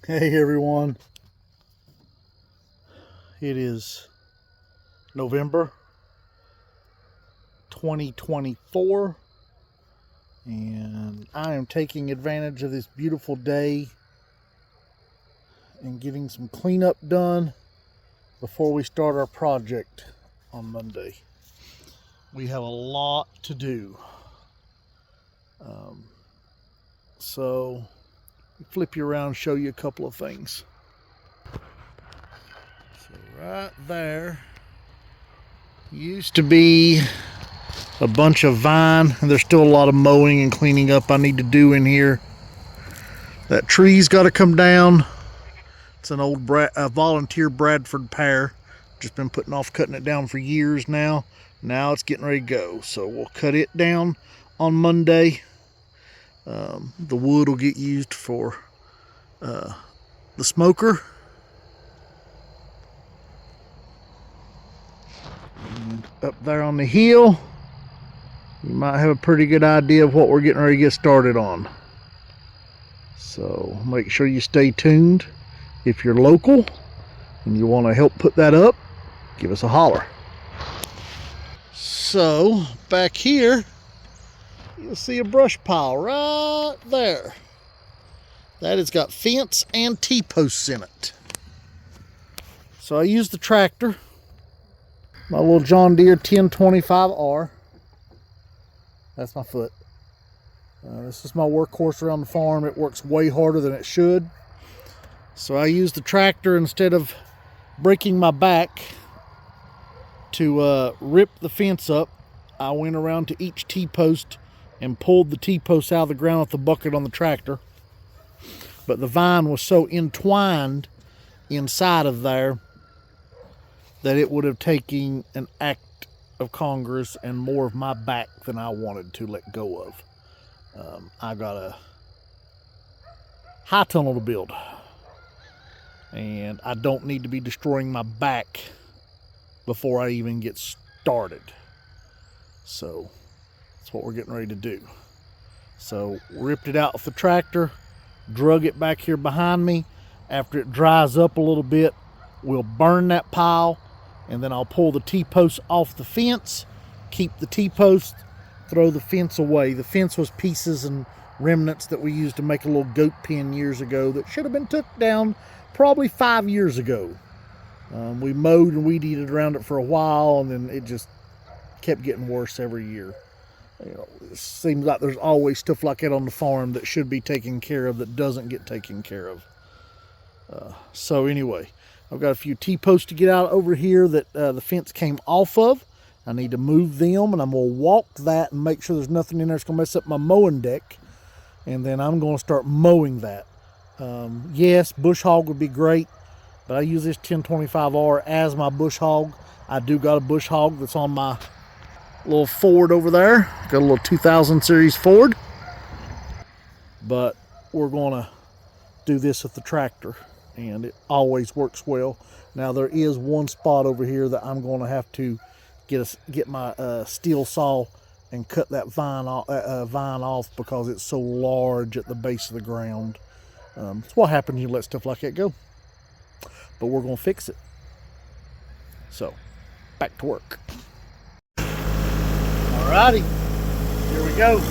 Hey everyone, it is November 2024 and I am taking advantage of this beautiful day and getting some cleanup done before we start our project on Monday. We have a lot to do. So flip you around, show you a couple of things. So right there used to be a bunch of vine, and there's still a lot of mowing and cleaning up I need to do in here. That tree's got to come down. It's an old volunteer Bradford pear. Just been putting off cutting it down for years now. Now it's getting ready to go, so we'll cut it down on Monday. The wood will get used for the smoker. And up there on the hill, you might have a pretty good idea of what we're getting ready to get started on. So make sure you stay tuned. If you're local and you want to help put that up, give us a holler. So back here, you'll see a brush pile right there. That has got fence and T-posts in it. So I used the tractor, my little John Deere 1025R. That's my foot. This is my workhorse around the farm. It works way harder than it should. So I used the tractor instead of breaking my back to rip the fence up. I went around to each T-post and pulled the T-post out of the ground with the bucket on the tractor. But the vine was so entwined inside of there that it would have taken an act of Congress and more of my back than I wanted to let go of. I got a high tunnel to build, and I don't need to be destroying my back before I even get started. So that's what we're getting ready to do. So ripped it out with the tractor, drug it back here behind me. After it dries up a little bit, we'll burn that pile, and then I'll pull the T-posts off the fence, keep the T-posts, throw the fence away. The fence was pieces and remnants that we used to make a little goat pen years ago that should have been took down probably 5 years ago. We mowed and weed eated around it for a while, and then it just kept getting worse every year. You know, it seems like there's always stuff like that on the farm that should be taken care of that doesn't get taken care of. So anyway, I've got a few T-posts to get out over here that the fence came off of. I need to move them, and I'm going to walk that and make sure there's nothing in there that's going to mess up my mowing deck. And then I'm going to start mowing that. Yes, bush hog would be great, but I use this 1025R as my bush hog. I do got a bush hog that's on my little Ford over there. Got a little 2000 series Ford. But we're going to do this with the tractor, and it always works well. Now there is one spot over here that I'm going to have to get my steel saw and cut that vine off because it's so large at the base of the ground. It's what happens when you let stuff like that go. But we're going to fix it. So, back to work. Alrighty, here we go.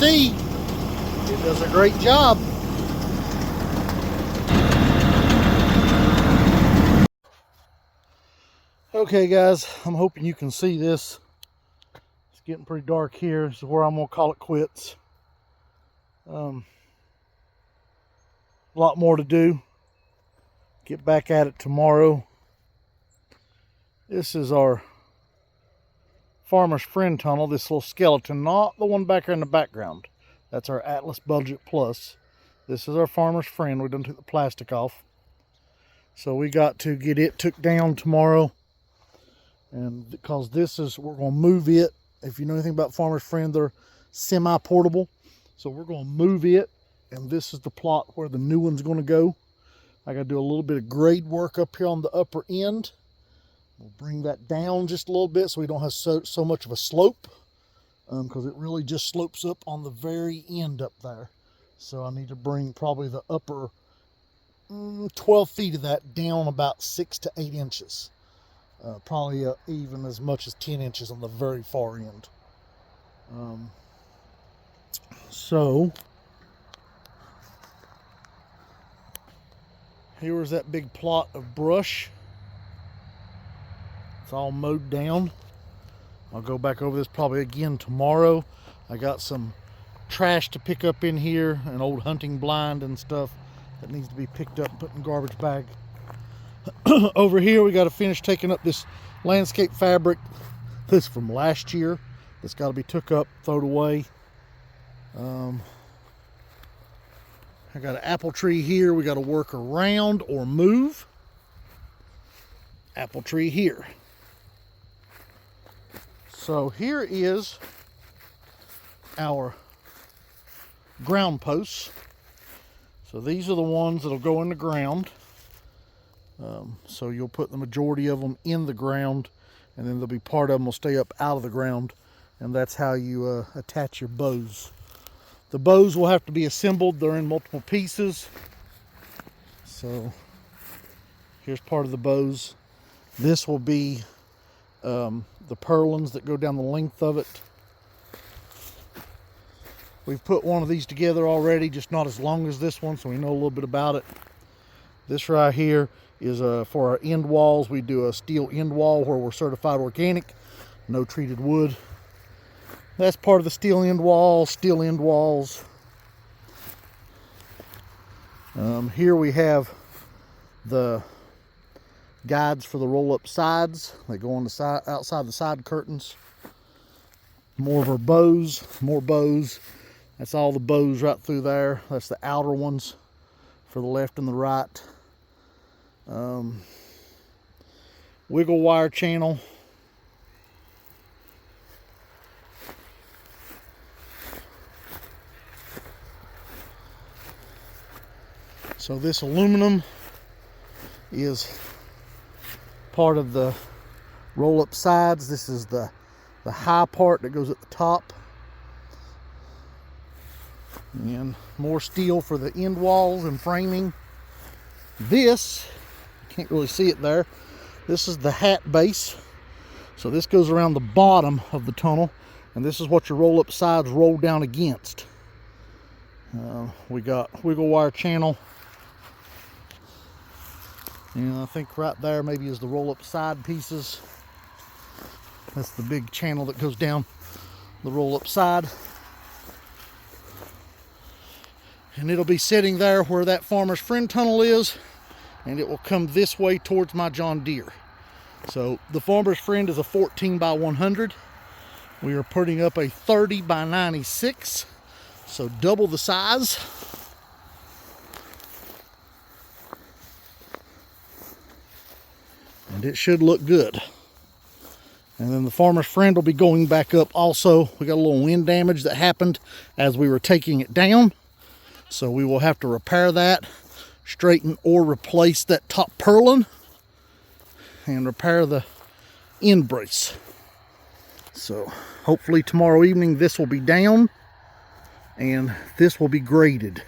see, it does a great job. Okay guys, I'm hoping you can see this. It's getting pretty dark here. This is where I'm gonna call it quits. A lot more to do. Get back at it tomorrow. This is our Farmer's Friend tunnel, this little skeleton, not the one back there in the background. That's our Atlas Budget Plus. This is our Farmer's Friend. We done took the plastic off. So we got to get it took down tomorrow. And because this is, we're going to move it. If you know anything about Farmer's Friend, they're semi-portable. So we're going to move it. And this is the plot where the new one's going to go. I got to do a little bit of grade work up here on the upper end. We'll bring that down just a little bit so we don't have so much of a slope. Because it really just slopes up on the very end up there. So I need to bring probably the upper 12 feet of that down about 6 to 8 inches. Probably even as much as 10 inches on the very far end. So here was that big plot of brush. It's all mowed down. I'll go back over this probably again tomorrow. I got some trash to pick up in here, an old hunting blind and stuff that needs to be picked up and put in the garbage bag. Over here we got to finish taking up this landscape fabric. This from last year. It's got to be took up, thrown away. I got an apple tree here we got to work around or move. Apple tree here. So here is our ground posts. So these are the ones that'll go in the ground. So you'll put the majority of them in the ground, and then there'll be part of them will stay up out of the ground, and that's how you attach your bows. The bows will have to be assembled. They're in multiple pieces. So here's part of the bows. This will be the purlins that go down the length of it. We've put one of these together already, just not as long as this one, so we know a little bit about it. This right here is for our end walls. We do a steel end wall where we're certified organic, no treated wood. That's part of the steel end wall, steel end walls. Here we have the guides for the roll-up sides. They go on the side, outside the side curtains. More of our bows, more bows. That's all the bows right through there. That's the outer ones for the left and the right. Wiggle wire channel. So this aluminum is part of the roll-up sides. This is the high part that goes at the top. And more steel for the end walls and framing. This, you can't really see it there, this is the hat base. So this goes around the bottom of the tunnel, and this is what your roll-up sides roll down against. We got wiggle wire channel. And I think right there maybe is the roll-up side pieces. That's the big channel that goes down the roll-up side. And it'll be sitting there where that Farmer's Friend tunnel is, and it will come this way towards my John Deere. So the Farmer's Friend is a 14 by 100. We are putting up a 30 by 96, so double the size. And it should look good. And then the Farmer's Friend will be going back up also. We got a little wind damage that happened as we were taking it down. So we will have to repair that, straighten or replace that top purlin, and repair the end brace. So hopefully tomorrow evening this will be down and this will be graded.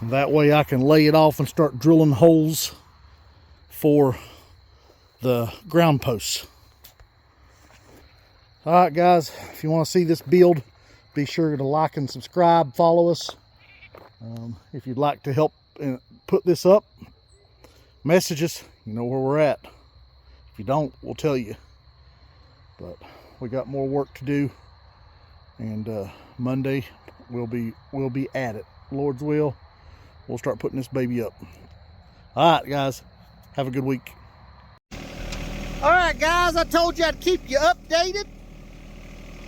And that way I can lay it off and start drilling holes for the ground posts. All right guys, if you want to see this build Be sure to like and subscribe, follow us. If you'd like to help put this up, message us. You know where we're at. If you don't, we'll tell you. But we got more work to do, and Monday we'll be at it. Lord's will, we'll start putting this baby up. All right, guys, have a good week. All right, guys, I told you I'd keep you updated.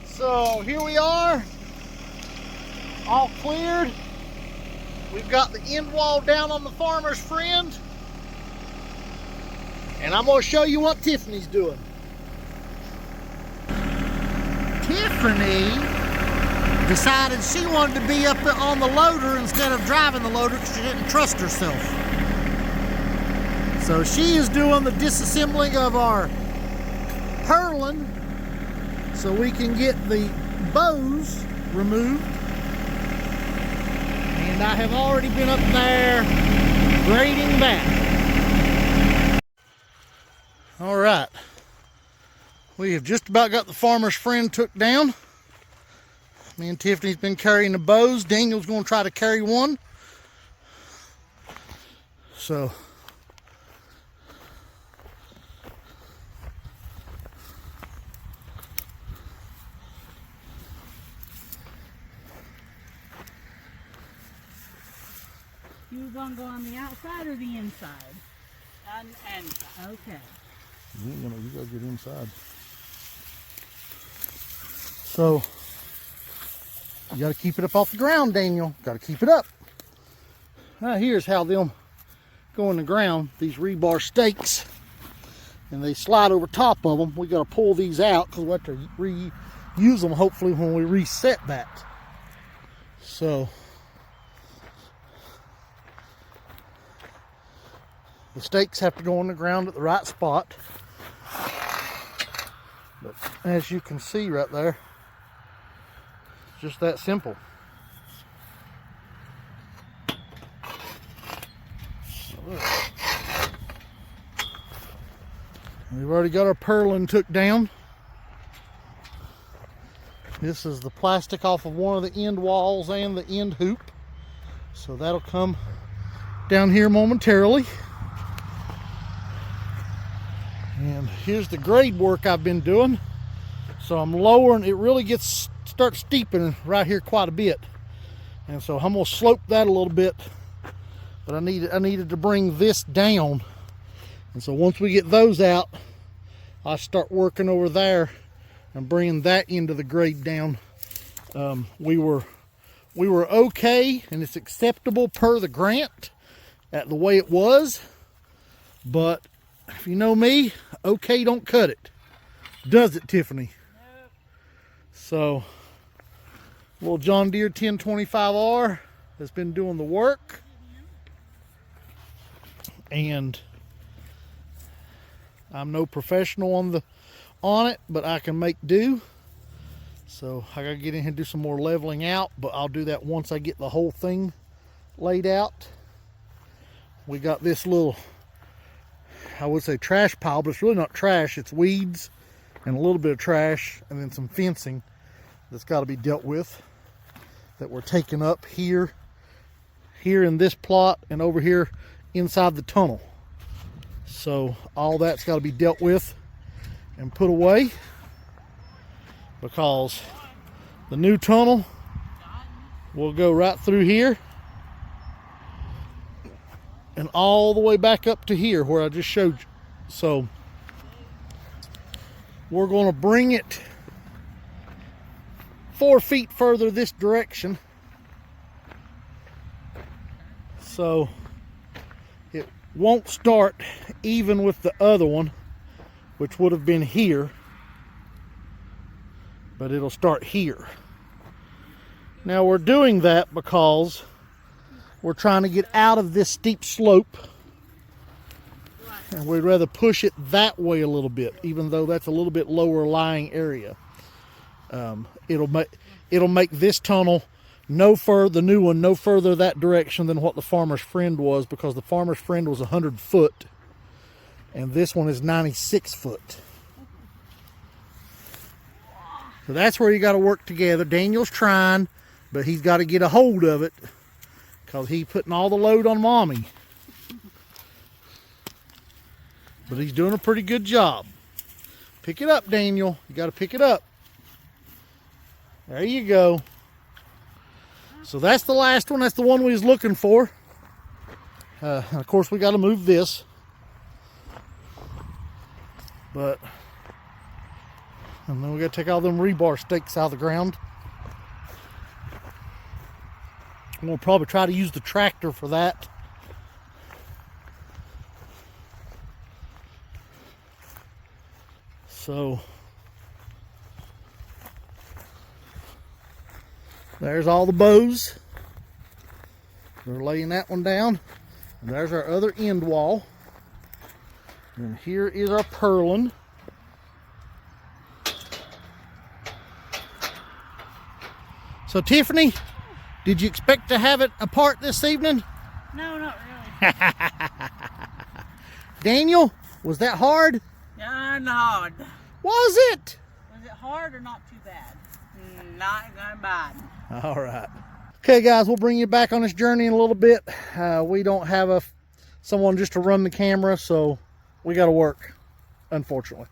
So here we are, all cleared. We've got the end wall down on the Farmer's Friend, and I'm going to show you what Tiffany's doing. Tiffany decided she wanted to be up on the loader instead of driving the loader because she didn't trust herself. So she is doing the disassembling of our purlin so we can get the bows removed. And I have already been up there grading back. All right. We have just about got the Farmer's Friend took down. Me and Tiffany's been carrying the bows. Daniel's going to try to carry one. So you gonna go on the outside or the inside? On the inside. Okay. You gotta get inside. So you gotta keep it up off the ground, Daniel. Gotta keep it up. Now here's how them go in the ground. These rebar stakes, and they slide over top of them. We gotta pull these out because we have to reuse them hopefully when we reset that. So the stakes have to go on the ground at the right spot. But as you can see right there, it's just that simple. We've already got our purlin took down. This is the plastic off of one of the end walls and the end hoop. So that'll come down here momentarily. And here's the grade work I've been doing. So I'm lowering, it really starts steepening right here quite a bit. And so I'm gonna slope that a little bit, but I needed to bring this down. And so once we get those out, I start working over there and bringing that into the grade down. We were okay, and it's acceptable per the grant at the way it was, but if you know me, okay don't cut it. Does it, Tiffany? Nope. So, little John Deere 1025R has been doing the work. And I'm no professional on it, but I can make do. So I gotta get in here and do some more leveling out, but I'll do that once I get the whole thing laid out. We got this little, I would say trash pile, but it's really not trash. It's weeds and a little bit of trash and then some fencing that's got to be dealt with that we're taking up here in this plot and over here inside the tunnel. So all that's got to be dealt with and put away because the new tunnel will go right through here and all the way back up to here where I just showed you. So we're going to bring it 4 feet further this direction, so it won't start even with the other one, which would have been here, but it'll start here. Now we're doing that because we're trying to get out of this steep slope, and we'd rather push it that way a little bit, even though that's a little bit lower lying area. It'll make this tunnel the new one no further that direction than what the Farmer's Friend was, because the Farmer's Friend was 100 foot and this one is 96 foot. So that's where you got to work together. Daniel's trying, but he's got to get a hold of it because he's putting all the load on Mommy. But he's doing a pretty good job. Pick it up, Daniel. You got to pick it up. There you go. So that's the last one. That's the one we was looking for. Of course, we got to move this. And then we got to take all them rebar stakes out of the ground. We'll probably try to use the tractor for that. So there's all the bows. We're laying that one down. And there's our other end wall. And here is our purlin. So Tiffany, did you expect to have it apart this evening? No, not really. Daniel, was that hard? Not hard. Was it? Was it hard or not too bad? Not bad. All right. Okay, guys, we'll bring you back on this journey in a little bit. We don't have someone just to run the camera, so we got to work, unfortunately.